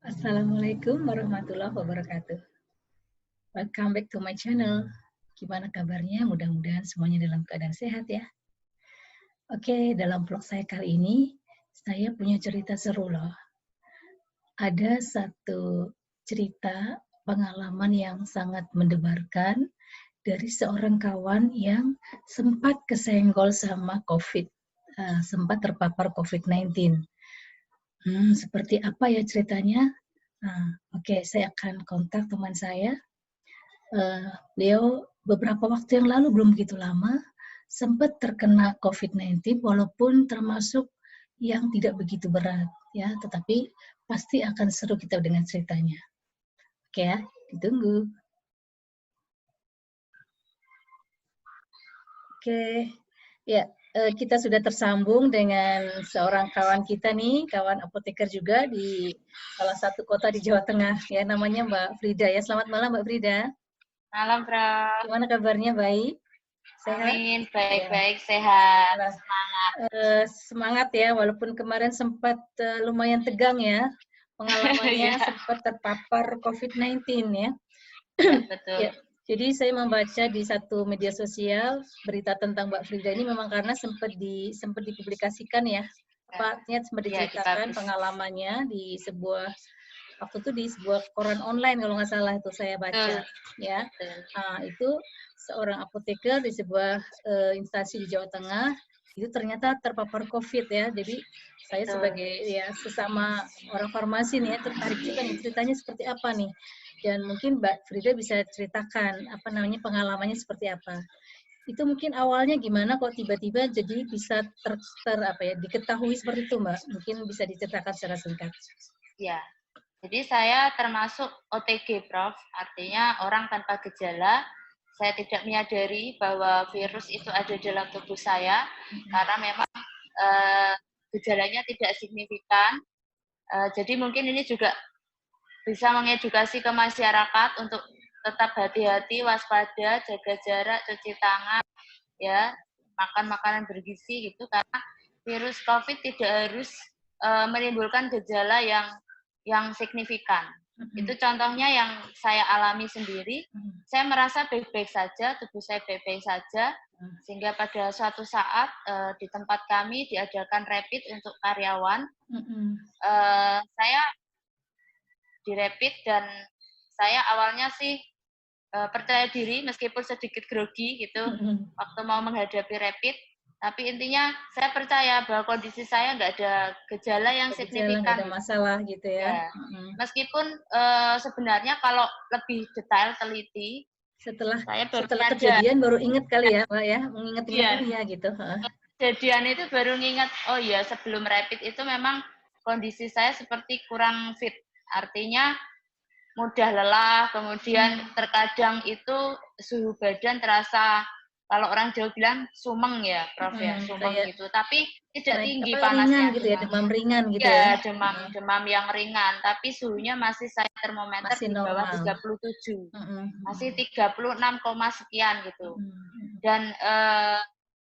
Assalamualaikum warahmatullahi wabarakatuh. Welcome back to my channel. Gimana kabarnya? Mudah-mudahan semuanya dalam keadaan sehat ya. Oke, dalam vlog saya kali ini, saya punya cerita seru loh. Ada satu cerita pengalaman yang sangat mendebarkan dari seorang kawan yang sempat kesenggol sama COVID, sempat terpapar COVID-19. Seperti apa ya ceritanya? Oke, saya akan kontak teman saya. Beliau beberapa waktu yang lalu, belum begitu lama, sempat terkena COVID-19 walaupun termasuk yang tidak begitu berat ya, tetapi pasti akan seru kita dengan ceritanya. Oke ya, ditunggu. Oke, ya, kita sudah tersambung dengan seorang kawan kita nih, kawan apoteker juga di salah satu kota di Jawa Tengah ya, namanya Mbak Frida ya. Selamat malam Mbak Frida. Malam, Prof. Gimana kabarnya? Baik? Sehat? Amin, Ya. baik-baik, sehat, Nah, semangat. semangat ya, walaupun kemarin sempat lumayan tegang ya, pengalamannya Ya, sempat terpapar COVID-19 ya. ya, betul. Ya, jadi saya membaca di satu media sosial berita tentang Mbak Frida ini memang karena sempat dipublikasikan ya, artinya sempat Ya, diceritakan dipublish. pengalamannya di sebuah waktu itu di sebuah koran online kalau nggak salah itu saya baca ya. Itu seorang apoteker di sebuah instansi di Jawa Tengah itu ternyata terpapar COVID ya. Jadi saya sebagai ya sesama orang farmasi nih ya, tertarik juga nih ceritanya seperti apa nih. Dan mungkin Mbak Frida bisa ceritakan apa namanya pengalamannya seperti apa. Itu mungkin awalnya gimana kok tiba-tiba jadi bisa diketahui seperti itu Mbak. Mungkin bisa diceritakan secara singkat. Ya, jadi saya termasuk OTG, Prof. Artinya orang tanpa gejala. Saya tidak menyadari bahwa virus itu ada dalam tubuh saya karena memang gejalanya tidak signifikan. Jadi mungkin ini juga bisa mengedukasi ke masyarakat untuk tetap hati-hati, waspada, jaga jarak, cuci tangan, ya, makan makanan bergizi gitu, karena virus COVID tidak harus menimbulkan gejala yang signifikan. Itu contohnya yang saya alami sendiri. Saya merasa baik-baik saja, tubuh saya baik-baik saja, sehingga pada suatu saat di tempat kami diadakan rapid untuk karyawan. Saya dirapid dan saya awalnya sih percaya diri meskipun sedikit grogi gitu waktu mau menghadapi rapid, tapi intinya saya percaya bahwa kondisi saya nggak ada gejala yang signifikan. Nggak ada masalah gitu ya. Meskipun sebenarnya kalau lebih detail teliti setelah saya kejadian baru ingat kali ya Mbak ya, mengingat-ingat ya gitu. Kejadian itu baru ngingat, oh iya sebelum rapid itu memang kondisi saya seperti kurang fit. Artinya mudah lelah, kemudian terkadang itu suhu badan terasa, kalau orang Jawa bilang sumeng ya, Prof ya, sumeng gitu. Tapi tidak tinggi panasnya. Ringan gitu ya, demam ringan gitu ya. Demam yang ringan, tapi suhunya masih saya termometer masih di bawah 37. Masih 36, sekian gitu. Dan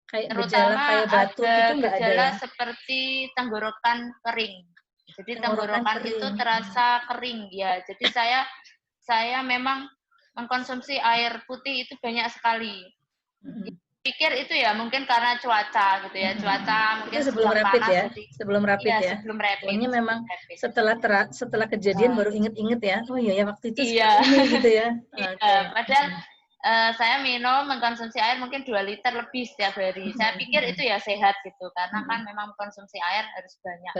terutama kayak batuk ada gitu nggak ada gejala ya? Seperti tenggorokan kering. Jadi tenggorokan kering. itu terasa kering ya. Jadi saya memang mengkonsumsi air putih itu banyak sekali. Pikir itu ya mungkin karena cuaca gitu ya. Cuaca mungkin itu sebelum rapid panas, ya. jadi Sebelum rapid ya. Sebelum rapid. Pokoknya memang setelah kejadian baru inget-inget ya. Oh iya ya waktu itu seperti ini gitu ya. Padahal saya mengkonsumsi air mungkin 2 liter lebih setiap hari. Saya pikir itu ya sehat gitu, karena kan memang konsumsi air harus banyak.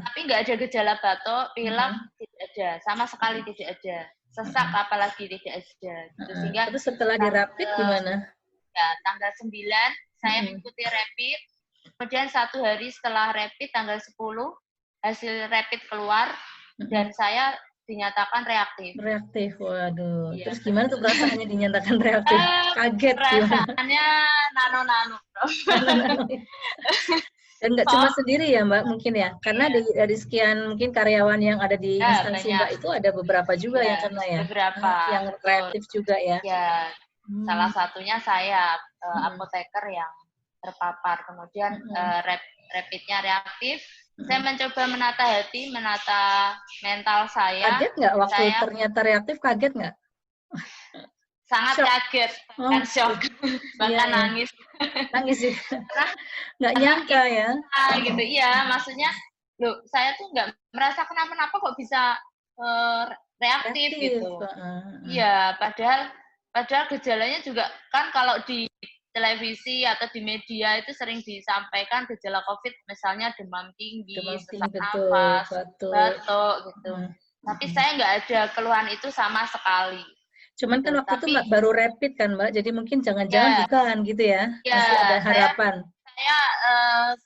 Tapi nggak ada gejala batuk, pilek tidak ada, sama sekali tidak ada. Sesak apalagi tidak ada. Gitu. Sehingga terus setelah dirapid gimana? Ya, tanggal 9 saya mengikuti rapid. Kemudian 1 hari setelah rapid, tanggal 10, hasil rapid keluar dan saya dinyatakan reaktif. Reaktif, waduh. Terus gimana tuh perasaannya dinyatakan reaktif? Kaget perasaannya nano-nano. Dan nggak cuma sendiri ya Mbak mungkin ya, karena dari sekian mungkin karyawan yang ada di instansi Mbak itu ada beberapa juga yang kena ya, yang reaktif juga ya. Ya, salah satunya saya apoteker yang terpapar, kemudian rapidnya reaktif, Saya mencoba menata hati, menata mental saya. Kaget nggak waktu Saya ternyata reaktif, kaget nggak? sangat Shock. kaget, bahkan shock, bahkan Iya. nangis. Nangis juga. Nggak Karena nyangka ya. gitu, iya. Maksudnya, loh, saya tuh nggak merasa kenapa-napa kok bisa reaktif Reaktif. gitu. Iya, padahal gejalanya juga kan kalau di televisi atau di media itu sering disampaikan gejala COVID, misalnya demam tinggi, sesak betul, nafas, batuk gitu. Tapi saya nggak ada keluhan itu sama sekali. Cuman kan gitu. waktu Tapi, itu baru rapid kan Mbak, jadi mungkin jangan-jangan ya, bukan gitu ya, masih ada harapan.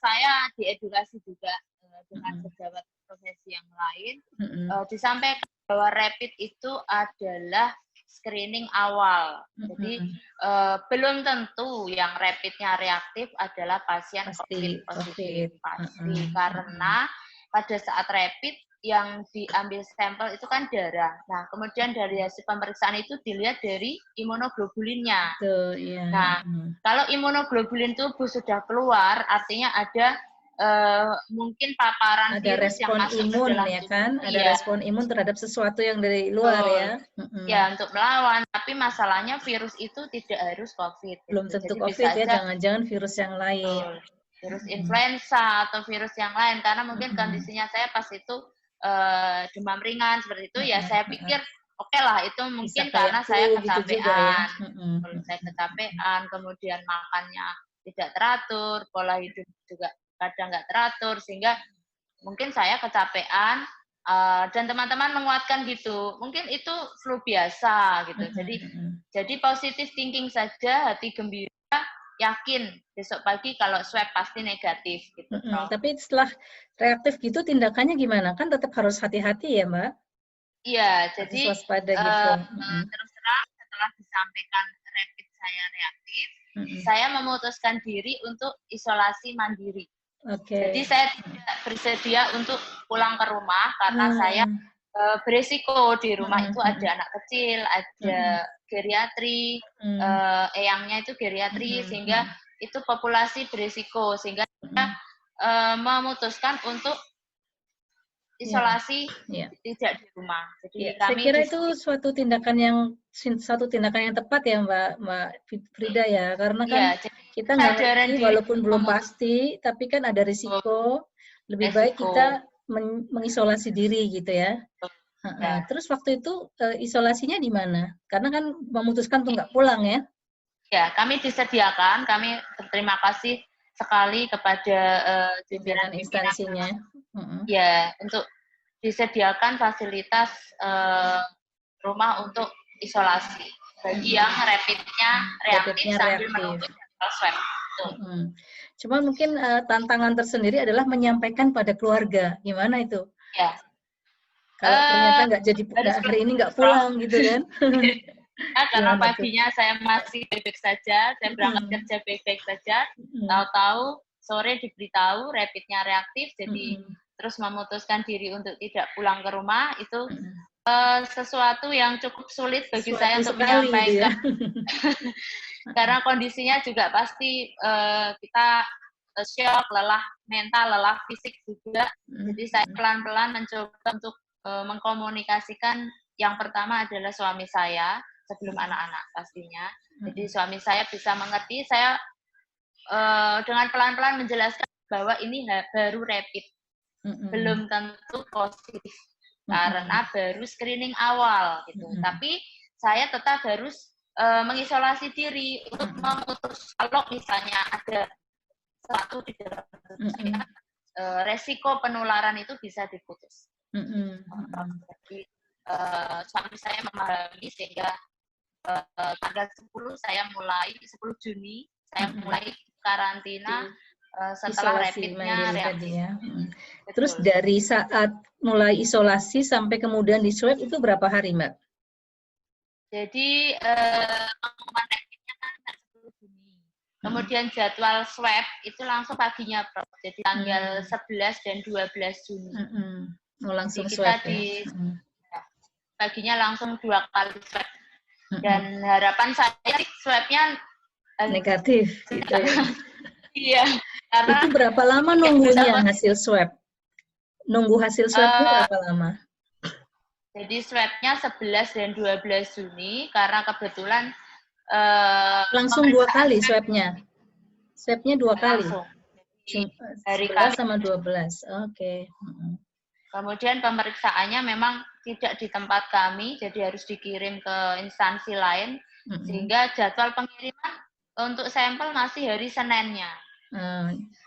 Saya diedukasi juga dengan pejabat profesi yang lain, disampaikan bahwa rapid itu adalah screening awal. Jadi belum tentu yang rapidnya reaktif adalah pasien COVID positif. Pasti. Karena pada saat rapid yang diambil sampel itu kan darah. Nah, kemudian dari hasil pemeriksaan itu dilihat dari imunoglobulinnya. Betul, iya. Nah, kalau imunoglobulin tubuh sudah keluar, artinya ada mungkin paparan ada virus yang masuk imun, ke dalam ya tubuh. kan? Ada respon imun terhadap sesuatu yang dari luar ya. Ya, untuk melawan. Tapi masalahnya virus itu tidak harus COVID. Belum gitu. tentu jadi COVID bisa ya, jangan-jangan virus yang lain. Virus influenza atau virus yang lain. Karena mungkin kondisinya saya pas itu demam ringan seperti itu, ya saya pikir oke lah, itu mungkin karena saya kecapean. Gitu juga ya. Saya kecapean, kemudian makannya tidak teratur, pola hidup juga kadang nggak teratur, sehingga mungkin saya kecapean, dan teman-teman menguatkan gitu. Mungkin itu flu biasa gitu. Jadi positive thinking saja, hati gembira, yakin besok pagi kalau swab pasti negatif gitu. Tapi setelah reaktif gitu tindakannya gimana? Kan tetap harus hati-hati ya, Mbak? Iya, jadi waspada gitu. Terus terang setelah disampaikan rapid saya reaktif, saya memutuskan diri untuk isolasi mandiri. Jadi saya tidak bersedia untuk pulang ke rumah karena saya beresiko di rumah itu ada anak kecil, ada geriatri, eyangnya itu geriatri, sehingga itu populasi beresiko, sehingga saya memutuskan untuk isolasi tidak di rumah. Jadi saya kira itu suatu tindakan yang tepat ya Mbak Frida ya, karena kan kita nggak ngerti walaupun belum pasti, tapi kan ada risiko. Lebih baik kita mengisolasi diri gitu ya. Terus waktu itu isolasinya di mana? Karena kan memutuskan untuk nggak pulang ya. Ya, kami disediakan. Kami berterima kasih sekali kepada pimpinan instansinya. Ya, untuk disediakan fasilitas rumah untuk isolasi bagi yang rapidnya reaktif sambil menunggu swab. Cuma mungkin tantangan tersendiri adalah menyampaikan pada keluarga. Gimana itu? Ya. Kalau ternyata hari ini nggak pulang gitu kan? Ya, karena paginya saya masih baik-baik saja, saya berangkat kerja baik-baik saja, tahu-tahu sore diberitahu rapidnya reaktif, jadi terus memutuskan diri untuk tidak pulang ke rumah, itu sesuatu yang cukup sulit bagi saya untuk menyampaikan. Karena kondisinya juga pasti kita shock, lelah mental, lelah fisik juga. Jadi saya pelan-pelan mencoba untuk mengkomunikasikan. Yang pertama adalah suami saya, sebelum anak-anak pastinya. Jadi suami saya bisa mengerti, saya dengan pelan-pelan menjelaskan bahwa ini baru rapid, belum tentu positif, karena baru screening awal gitu. Tapi saya tetap harus mengisolasi diri untuk memutus kalau misalnya ada satu di dalam saya, resiko penularan itu bisa diputus. Jadi suami saya memahami, sehingga tanggal 10 Juni saya mulai karantina setelah rapidnya reaktif. Terus dari saat mulai isolasi sampai kemudian di swab itu berapa hari, Mbak? Jadi pengumuman rapidnya kan 10 Juni. Kemudian jadwal swab itu langsung paginya, Prof. Jadi tanggal 11 dan 12 Juni. Langsung jadi swab kita paginya langsung 2 kali swab. Dan harapan saya swabnya negatif gitu ya. Iya, karena itu berapa lama nunggunya hasil swab? nunggu hasil swabnya berapa lama? Jadi swabnya 11 dan 12 Juni karena kebetulan langsung 2 kali swabnya? Swabnya 2 kali? Langsung. Hari 11 sama 12. Oke. Kemudian pemeriksaannya memang tidak di tempat kami, jadi harus dikirim ke instansi lain, sehingga jadwal pengiriman untuk sampel masih hari Seninnya.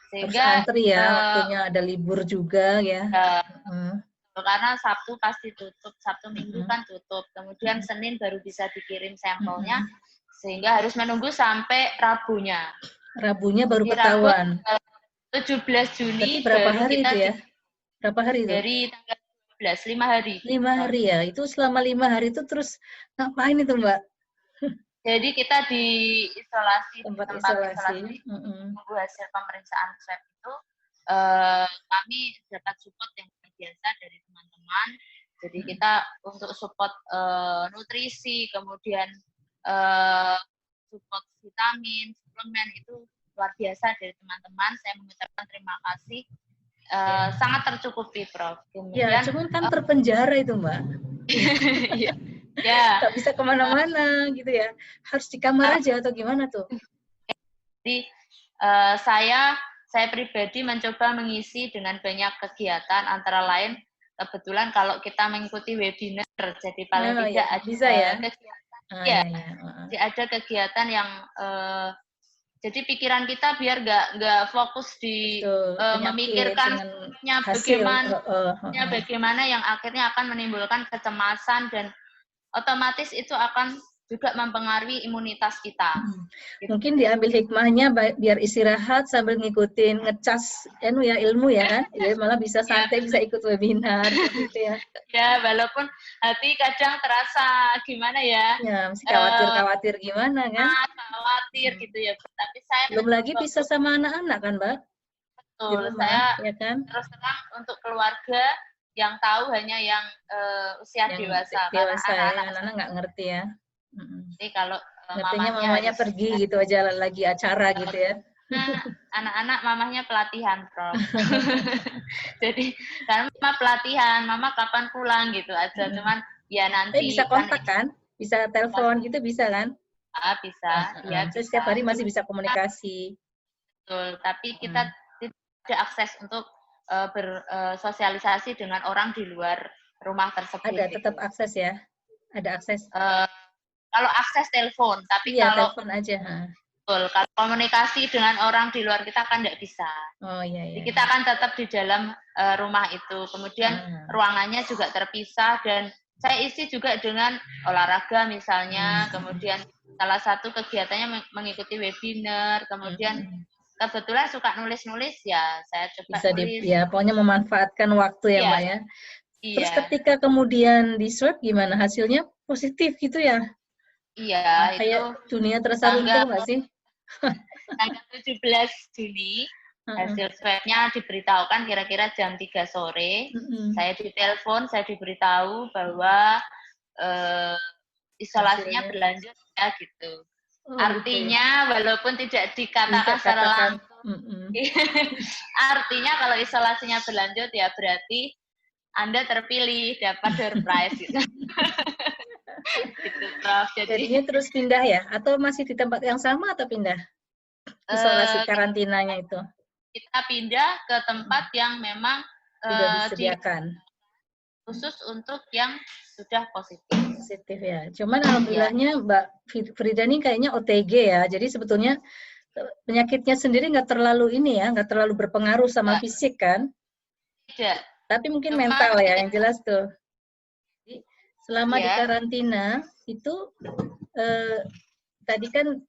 Sehingga harus antri ya, waktunya ada libur juga ya. Karena Sabtu pasti tutup, Sabtu Minggu kan tutup. Kemudian Senin baru bisa dikirim sampelnya, sehingga harus menunggu sampai Rabunya. Rabunya baru ketahuan. 17 Juni berarti berapa baru hari kita itu ya? Berapa hari itu? Dari tanggal 12, 5 hari. 5 hari ya? Itu selama 5 hari itu terus ngapain itu Mbak? Jadi kita di isolasi, tempat di isolasi. Menunggu hasil pemeriksaan swab itu, kami dapat support yang biasa dari teman-teman. Jadi kita untuk support nutrisi, kemudian support vitamin, suplemen itu luar biasa dari teman-teman. Saya mengucapkan terima kasih. Sangat tercukupi, Prof. Kemudian, ya, cuman kan terpenjara itu, Mbak. Ya. Nggak bisa kemana-mana gitu ya. Harus di kamar aja atau gimana tuh? Jadi saya pribadi mencoba mengisi dengan banyak kegiatan, antara lain kebetulan kalau kita mengikuti webinar, jadi paling tidak ya, ada bisa ya? kegiatan. Jadi ada kegiatan yang jadi pikiran kita biar nggak fokus di memikirkannya bagaimana yang akhirnya akan menimbulkan kecemasan dan otomatis itu akan juga mempengaruhi imunitas kita. Mungkin diambil hikmahnya biar istirahat sambil ngikutin ngecas ilmu ya kan, jadi malah bisa santai, bisa ikut webinar gitu ya. Ya, walaupun hati kadang terasa gimana ya. Ya, mesti khawatir gimana kan? Khawatir gitu ya. Tapi saya belum lagi bisa sama anak-anak kan, Mbak? Betul, saya ya kan? Terus terang untuk keluarga yang tahu hanya yang usia dewasa. Dewasa ya, anak-anak nggak ngerti ya. Jadi kalau mamanya pergi gitu aja lagi acara gitu ya. Anak-anak mamahnya pelatihan, Prof. Jadi karena mama pelatihan, mama kapan pulang gitu aja. Cuman ya nanti bisa kontak kan? Bisa telepon gitu bisa kan? Bisa. Ya, bisa. Setiap hari masih bisa komunikasi. Betul, tapi kita tidak ada akses untuk bersosialisasi dengan orang di luar rumah tersebut. Ada tetap akses ya? Ada akses? Kalau akses telepon, tapi iya, kalau telepon aja. Betul, kalau komunikasi dengan orang di luar kita kan tidak bisa. Oh iya. Jadi kita akan tetap di dalam rumah itu. Kemudian ruangannya juga terpisah dan saya isi juga dengan olahraga misalnya. Kemudian salah satu kegiatannya mengikuti webinar. Kemudian kebetulan suka nulis-nulis ya, saya coba bisa nulis. Ya, pokoknya memanfaatkan waktu ya, Mbak ya. Iya. Terus ketika kemudian di swab gimana hasilnya? Positif gitu ya? Iya, kayak itu dunia terasa runtuh nggak sih? Tanggal 17 Juni hasil swabnya diberitahukan kira-kira jam 3 sore. Saya ditelepon, saya diberitahu bahwa isolasinya berlanjut ya gitu. Artinya walaupun tidak dikatakan secara langsung, artinya kalau isolasinya berlanjut ya berarti Anda terpilih dapat door prize gitu. Gitu, Prof. Jadinya terus pindah ya? Atau masih di tempat yang sama atau pindah? Isolasi karantinanya itu? Kita pindah ke tempat yang memang sudah disediakan. Khusus untuk yang sudah positif. Positif ya. Cuman alhamdulillahnya Mbak Frida ini kayaknya OTG ya. Jadi sebetulnya penyakitnya sendiri nggak terlalu ini ya, nggak terlalu berpengaruh sama fisik kan? Tidak. Tapi mungkin mental ya yang jelas tuh. Selama di karantina itu tadi kan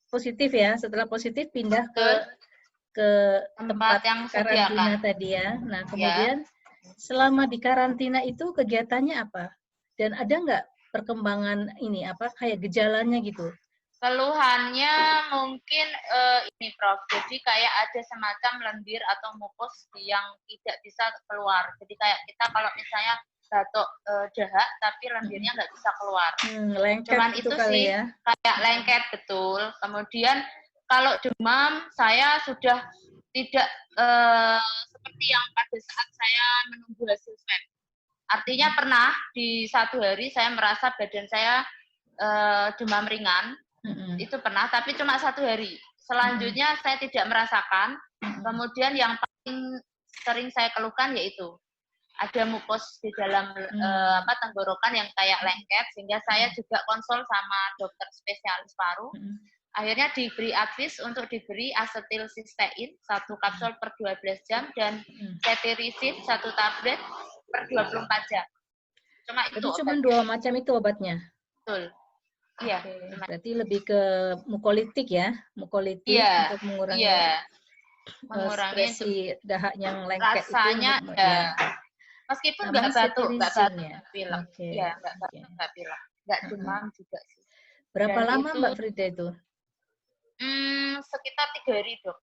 positif ya, setelah positif pindah ke tempat yang karantina tadi ya. Nah kemudian selama di karantina itu kegiatannya apa? Dan ada nggak perkembangan ini apa kayak gejalanya gitu? Keluhannya mungkin ini Prof. Jadi kayak ada semacam lendir atau mukus yang tidak bisa keluar. Jadi kayak kita kalau misalnya batuk dahak tapi lendirnya nggak bisa keluar. Cuman itu sih ya. Kayak lengket betul. Kemudian kalau demam saya sudah tidak seperti yang pada saat saya menunggu hasil swab. Artinya pernah di satu hari saya merasa badan saya demam ringan, itu pernah, tapi cuma satu hari. Selanjutnya saya tidak merasakan. Kemudian yang paling sering saya keluhkan yaitu ada mukos di dalam tenggorokan yang kayak lengket, sehingga saya juga konsul sama dokter spesialis paru. Akhirnya diberi advis untuk diberi asetilsistein 1 kapsul per 12 jam dan cetirizine 1 tablet per 24 jam. Cuma itu. Jadi cuma 2 macam itu obatnya? Betul. Iya. Berarti lebih ke mukolitik ya? Mukolitik untuk mengurangi ekspresi dahak yang lengket rasanya, itu. Ya. Meskipun nggak batuk, nggak pilek. Iya, nggak batuk, nggak pilek. Nggak demam juga sih. Berapa lama Mbak Frida itu? Sekitar 3 hari, Dok.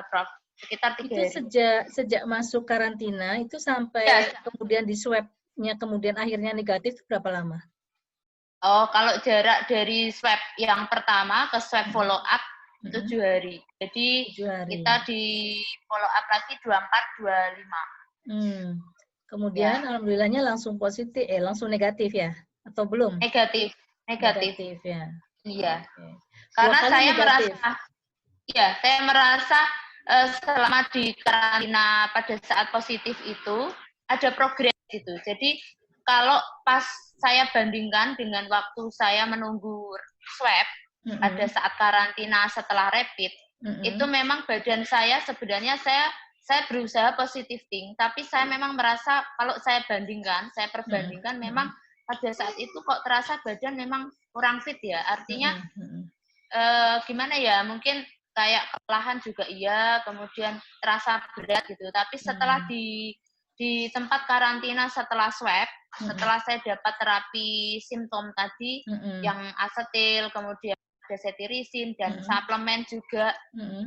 Prof. Sekitar 3 hari. Itu sejak masuk karantina itu sampai kemudian di swab-nya kemudian akhirnya negatif itu berapa lama? Oh, kalau jarak dari swab yang pertama ke swab follow up 7 hari. Jadi 7 hari. Kita di follow up lagi 24, 25. Kemudian alhamdulillahnya langsung positif, langsung negatif ya? Atau belum? Negatif ya. Iya. Okay. Karena saya merasa selama di karantina pada saat positif itu ada progres gitu. Jadi kalau pas saya bandingkan dengan waktu saya menunggu swab pada saat karantina setelah rapid, itu memang badan saya sebenarnya saya berusaha positive think, tapi saya memang merasa kalau saya perbandingkan memang pada saat itu kok terasa badan memang kurang fit ya. Artinya gimana ya, mungkin kayak kelelahan juga iya, kemudian terasa berat gitu. Tapi setelah di tempat karantina setelah swab, setelah saya dapat terapi simptom tadi, yang asetil, kemudian ada cetirizine dan suplemen juga,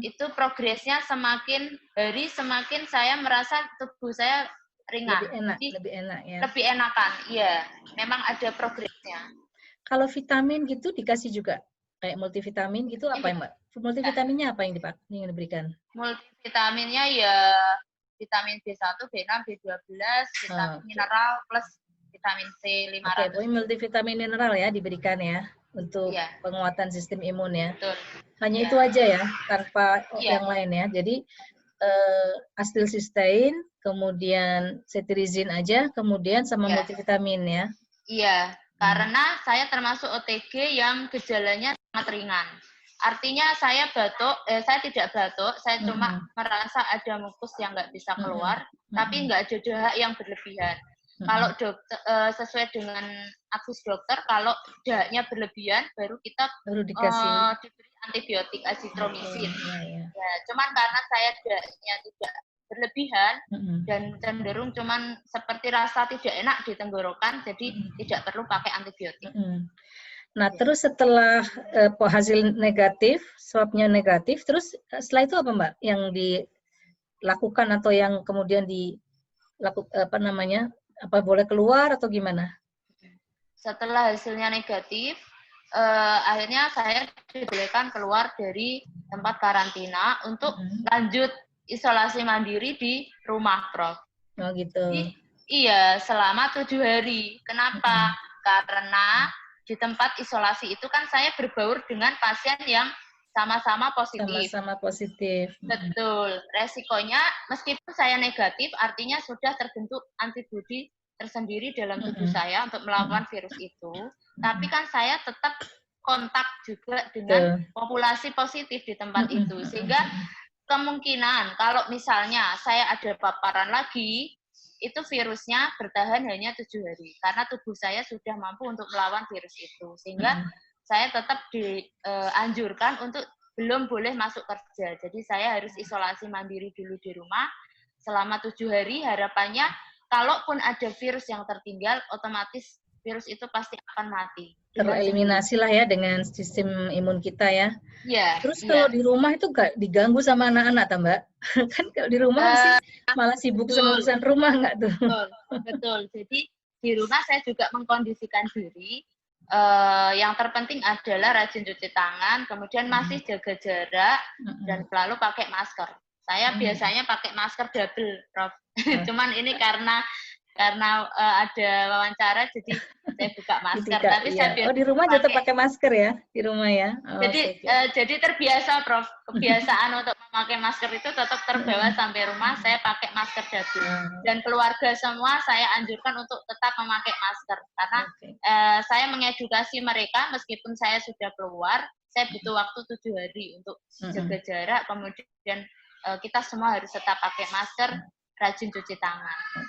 itu progresnya semakin hari semakin saya merasa tubuh saya ringan. Lebih enak ya. Lebih enakan, iya. Memang ada progresnya. Kalau vitamin gitu dikasih juga? Kayak multivitamin gitu apa ya Mbak? Multivitaminnya apa yang diberikan? Multivitaminnya ya vitamin B1, B6, B12, vitamin mineral plus vitamin C 500. Oke, multivitamin mineral ya diberikan ya untuk penguatan sistem imun ya. Betul. Hanya itu aja ya, tanpa yang lain ya. Jadi asetilsistein, kemudian cetirizine aja, kemudian sama multivitamin ya. Iya, karena saya termasuk OTG yang gejalanya sangat ringan. Artinya saya tidak batuk, saya cuma merasa ada mukus yang nggak bisa keluar, tapi nggak ada dahak yang berlebihan. Kalau dokter sesuai dengan advis dokter, kalau dahaknya berlebihan, baru kita dikasih diberi antibiotik azitromisin. Ya, cuman karena saya dahaknya tidak berlebihan dan cenderung cuman seperti rasa tidak enak di tenggorokan, jadi tidak perlu pakai antibiotik. Nah, terus setelah hasil negatif, swabnya negatif, terus setelah itu apa Mbak yang dilakukan atau yang kemudian apa boleh keluar atau gimana? Setelah hasilnya negatif, akhirnya saya dibolehkan keluar dari tempat karantina untuk lanjut isolasi mandiri di rumah, Prof. Oh gitu. Jadi, iya, selama 7 hari. Kenapa? Karena di tempat isolasi itu kan saya berbaur dengan pasien yang sama-sama positif. Sama-sama positif. Betul. Resikonya meskipun saya negatif, artinya sudah terbentuk antibodi tersendiri dalam tubuh saya untuk melawan virus itu. Tapi kan saya tetap kontak juga dengan populasi positif di tempat itu. Sehingga kemungkinan kalau misalnya saya ada paparan lagi, itu virusnya bertahan hanya 7 hari. Karena tubuh saya sudah mampu untuk melawan virus itu. Sehingga saya tetap dianjurkan untuk belum boleh masuk kerja. Jadi saya harus isolasi mandiri dulu di rumah selama 7 hari. Harapannya kalaupun ada virus yang tertinggal, otomatis virus itu pasti akan mati. Tereliminasi lah ya dengan sistem imun kita ya. Iya. Terus kalau di rumah itu gak diganggu sama anak-anak, Mbak? Kan kalau di rumah malah sibuk sama urusan rumah nggak tuh? Betul. Jadi di rumah saya juga mengkondisikan diri. Yang terpenting adalah rajin cuci tangan, kemudian masih jaga jarak dan selalu pakai masker. Saya biasanya pakai masker double, Prof. Cuman ini karena ada wawancara, jadi saya buka masker. Tidak, Tapi saya di rumah tetap pakai masker ya, di rumah ya. Jadi terbiasa, Prof. Kebiasaan untuk memakai masker itu tetap terbawa sampai rumah. Saya pakai masker double. Dan keluarga semua saya anjurkan untuk tetap memakai masker karena saya mengedukasi mereka meskipun saya sudah keluar, saya butuh waktu 7 hari untuk jaga jarak. Kemudian kita semua harus tetap pakai masker, rajin cuci tangan.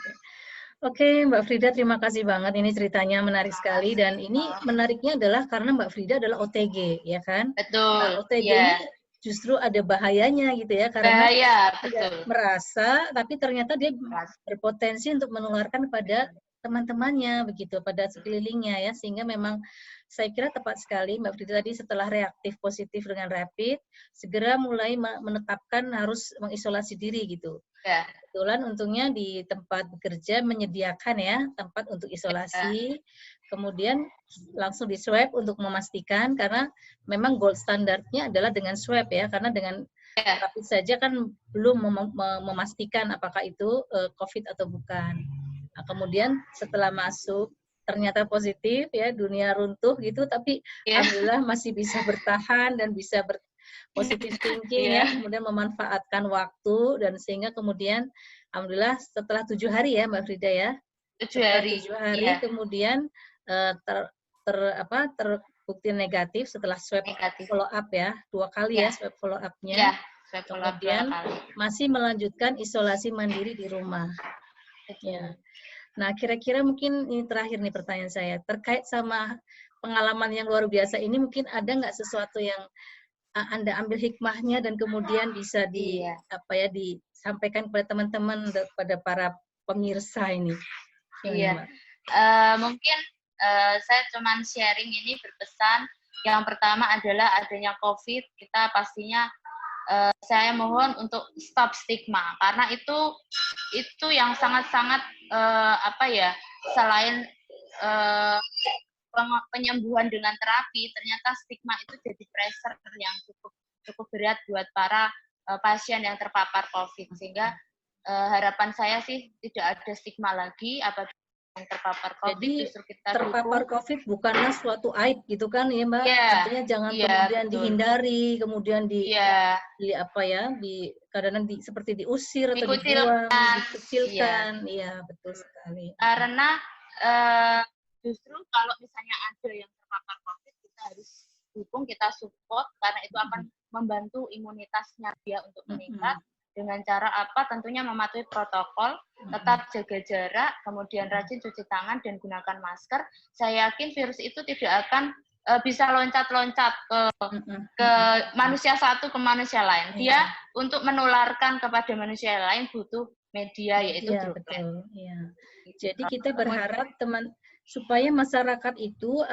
Oke, Mbak Frida, terima kasih banget. Ini ceritanya menarik sekali, dan ini menariknya adalah karena Mbak Frida adalah OTG, ya kan? Betul. Nah, OTG ini justru ada bahayanya gitu ya, karena betul. Merasa, tapi ternyata dia berpotensi untuk menularkan pada teman-temannya begitu, pada sekelilingnya ya, sehingga memang saya kira tepat sekali Mbak Frida tadi setelah reaktif positif dengan rapid, segera mulai menetapkan harus mengisolasi diri gitu. Kebetulan untungnya di tempat bekerja menyediakan ya tempat untuk isolasi, kemudian langsung di swab untuk memastikan, karena memang gold standarnya adalah dengan swab ya, karena dengan rapid saja kan belum memastikan apakah itu COVID atau bukan. Nah, kemudian setelah masuk ternyata positif ya, dunia runtuh gitu, tapi alhamdulillah masih bisa bertahan dan bisa positive thinking ya, kemudian memanfaatkan waktu, dan sehingga kemudian alhamdulillah setelah 7 hari ya Mbak Frida ya, 7 hari kemudian terbukti negatif setelah swab follow up ya, 2 kali ya swab follow up-nya. Kemudian masih melanjutkan isolasi mandiri di rumah. Ya. Nah, kira-kira mungkin ini terakhir nih pertanyaan saya terkait sama pengalaman yang luar biasa ini, mungkin ada nggak sesuatu yang Anda ambil hikmahnya dan kemudian bisa disampaikan kepada teman-teman, kepada para pemirsa ini? Mungkin saya cuman sharing ini berpesan. Yang pertama adalah adanya COVID, kita pastinya saya mohon untuk stop stigma, karena itu yang sangat-sangat selain penyembuhan dengan terapi, ternyata stigma itu jadi pressure yang cukup berat buat para pasien yang terpapar COVID, sehingga harapan saya sih tidak ada stigma lagi apabila yang terpapar COVID. Jadi justru kita terpapar COVID bukanlah suatu aib gitu kan ya Mbak? Artinya jangan kemudian dihindari, kemudian kadang-kadang seperti diusir atau dibuang, dikucilkan. Iya, betul sekali. Karena justru kalau misalnya ada yang terpapar COVID, kita harus dukung, kita support, karena itu akan membantu imunitasnya dia untuk meningkat. Dengan cara apa? Tentunya mematuhi protokol, tetap jaga jarak, kemudian rajin cuci tangan dan gunakan masker. Saya yakin virus itu tidak akan bisa loncat-loncat ke manusia satu ke manusia lain. Dia untuk menularkan kepada manusia lain butuh media, yaitu droplet. Jadi kita berharap supaya masyarakat itu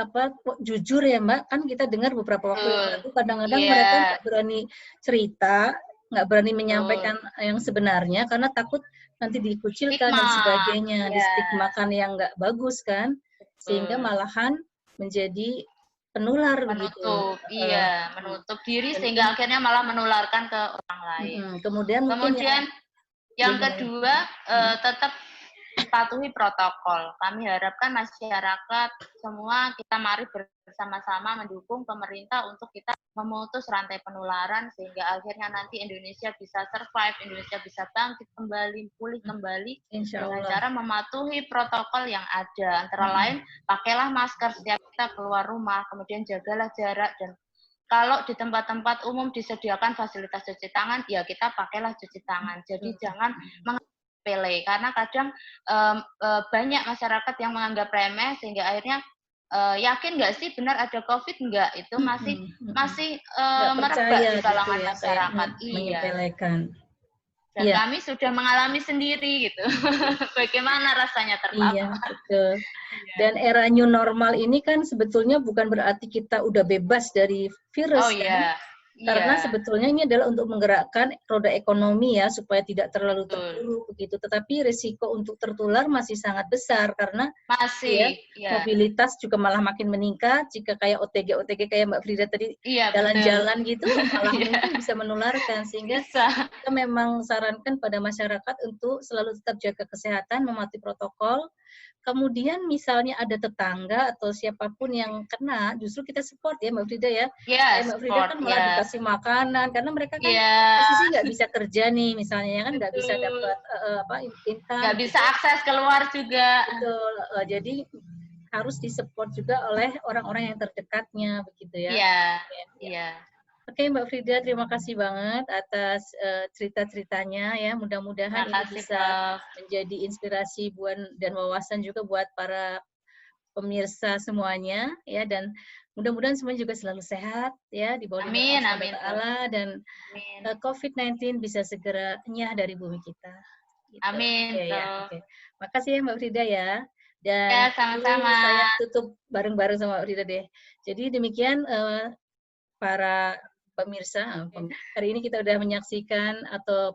jujur ya Mbak, kan kita dengar beberapa waktu yang lalu kadang-kadang mereka nggak berani cerita, nggak berani menyampaikan yang sebenarnya karena takut nanti dikucilkan dan sebagainya, distigmakan yang nggak bagus kan, sehingga malahan menjadi penular begitu. Menutup diri sehingga akhirnya malah menularkan ke orang lain. Kemudian yang kedua tetap patuhi protokol. Kami harapkan masyarakat semua kita mari bersama-sama mendukung pemerintah untuk kita memutus rantai penularan sehingga akhirnya nanti Indonesia bisa survive, Indonesia bisa bangkit kembali, pulih kembali dengan cara mematuhi protokol yang ada. Antara lain, pakailah masker setiap kita keluar rumah, kemudian jagalah jarak, dan kalau di tempat-tempat umum disediakan fasilitas cuci tangan, ya kita pakailah cuci tangan. Jadi jangan sepele, karena kadang banyak masyarakat yang menganggap remeh sehingga akhirnya yakin nggak sih benar ada COVID nggak, itu masih merebak di kalangan masyarakat. Menyepelekan. Dan kami sudah mengalami sendiri gitu. Bagaimana rasanya terpapar? Iya, betul. Dan era new normal ini kan sebetulnya bukan berarti kita udah bebas dari virus. Karena Iya, sebetulnya ini adalah untuk menggerakkan roda ekonomi ya, supaya tidak terlalu betul. terpuruk begitu. Tetapi risiko untuk tertular masih sangat besar karena ya Masih, ya. mobilitas juga malah makin meningkat. Jika kayak OTG kayak Mbak Frida tadi Iya, betul. jalan-jalan gitu, malah Iya, mungkin bisa menularkan. Sehingga bisa. kita memang sarankan pada masyarakat untuk selalu tetap jaga kesehatan, mematuhi protokol. Kemudian misalnya ada tetangga atau siapapun yang kena, justru kita support ya Mbak Frida ya. Iya, Kayak Mbak Frida sport, kan malah ya. dikasih makanan, karena mereka kan Iya, posisi nggak bisa kerja nih misalnya ya kan, nggak bisa betul. dapat income Nggak bisa gitu. akses keluar juga. Betul, jadi harus disupport juga oleh orang-orang yang terdekatnya begitu ya. Iya, Ya, ya. iya. Oke Mbak Frida, terima kasih banget atas cerita-ceritanya ya. Mudah-mudahan Terima ini kasih, bisa Prof. menjadi inspirasi dan wawasan juga buat para pemirsa semuanya ya, dan mudah-mudahan semuanya juga selalu sehat ya di bawah lindungan Amin, Allah Subhanahu amin, wa Prof. taala, dan Amin. COVID-19 bisa segera nyah dari bumi kita. Gitu. Amin, Oke ya, Prof. oke. Makasih ya Mbak Frida ya. Ya, Dan ini sama-sama. saya tutup bareng-bareng sama Mbak Frida deh. Jadi demikian para pemirsa, hari ini kita sudah menyaksikan atau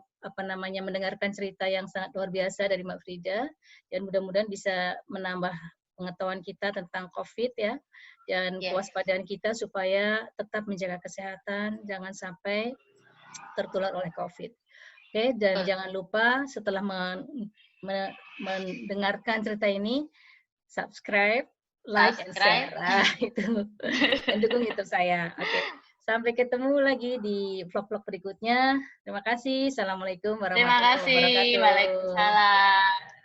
mendengarkan cerita yang sangat luar biasa dari Mbak Frida, dan mudah-mudahan bisa menambah pengetahuan kita tentang COVID ya, dan Yes. kewaspadaan kita supaya tetap menjaga kesehatan, jangan sampai tertular oleh COVID. Oke, dan jangan lupa setelah mendengarkan cerita ini, subscribe, like, and share. Itu. Dan dukung YouTube saya. Oke. Sampai ketemu lagi di vlog-vlog berikutnya. Terima kasih. Assalamualaikum Terima warahmatullahi kasih. wabarakatuh. Waalaikumsalam.